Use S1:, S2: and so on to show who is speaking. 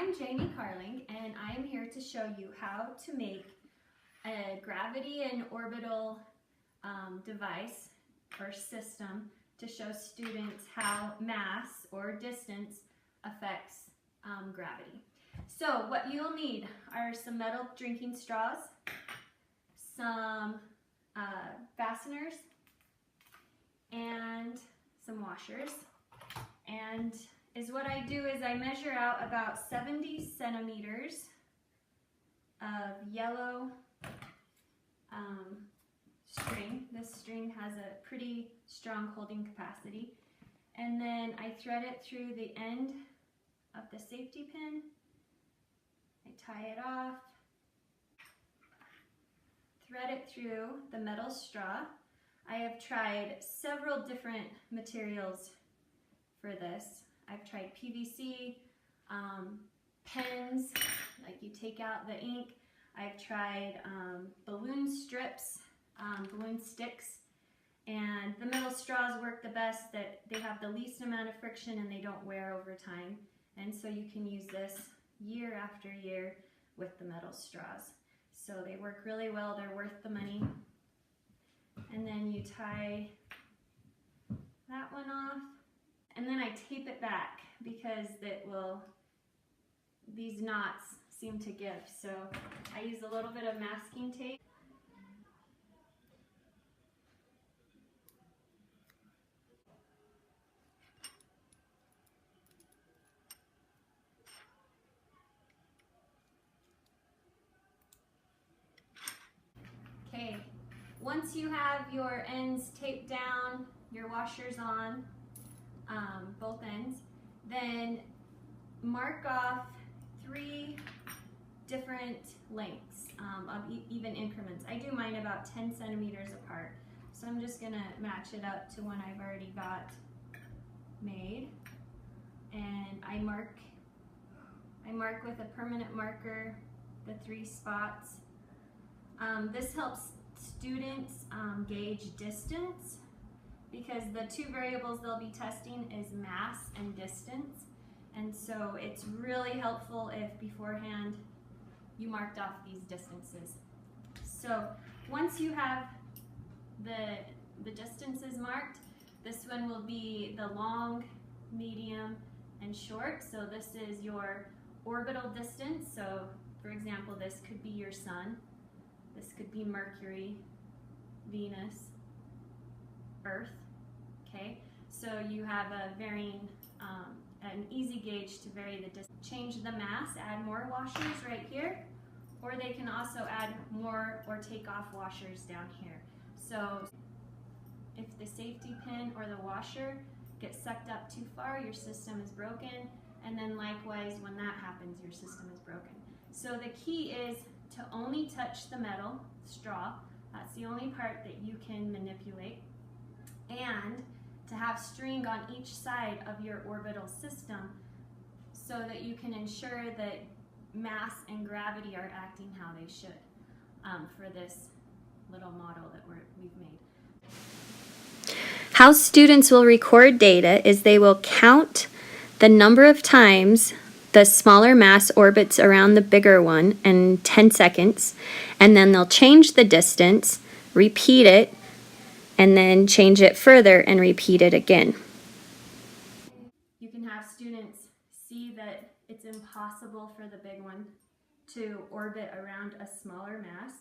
S1: I'm Jamie Carling, and I am here to show you how to make a gravity and orbital device or system to show students how mass or distance affects gravity. So what you'll need are some metal drinking straws, some fasteners, and some washers. And what I do is I measure out about 70 centimeters of yellow string. This string has a pretty strong holding capacity. And then I thread it through the end of the safety pin. I tie it off, thread it through the metal straw. I have tried several different materials for this. I've tried PVC, pens, like you take out the ink. I've tried balloon strips, balloon sticks, and the metal straws work the best. That they have the least amount of friction and they don't wear over time. And so you can use this year after year with the metal straws. So they work really well, they're worth the money. And then you tie that one off. And then I tape it back because these knots seem to give. So I use a little bit of masking tape. Okay, once you have your ends taped down, your washers on, both ends, then mark off 3 different lengths of even increments. I do mine about 10 centimeters apart. So I'm just gonna match it up to one I've already got made. And I mark with a permanent marker the 3 spots. This helps students gauge distance, because the 2 variables they'll be testing is mass and distance. And so it's really helpful if beforehand you marked off these distances. So once you have the distances marked, this one will be the long, medium, and short. So this is your orbital distance. So for example, this could be your sun. This could be Mercury, Venus, Earth. Okay, so you have a varying, an easy gauge to vary the distance. Change the mass, add more washers right here, or they can also add more or take off washers down here. So if the safety pin or the washer gets sucked up too far, your system is broken, and then likewise when that happens, your system is broken. So the key is to only touch the metal straw. That's the only part that you can manipulate, and to have string on each side of your orbital system so that you can ensure that mass and gravity are acting how they should for this little model that we've made.
S2: How students will record data is they will count the number of times the smaller mass orbits around the bigger one in 10 seconds, and then they'll change the distance, repeat it, and then change it further and repeat it again.
S1: You can have students see that it's impossible for the big one to orbit around a smaller mass.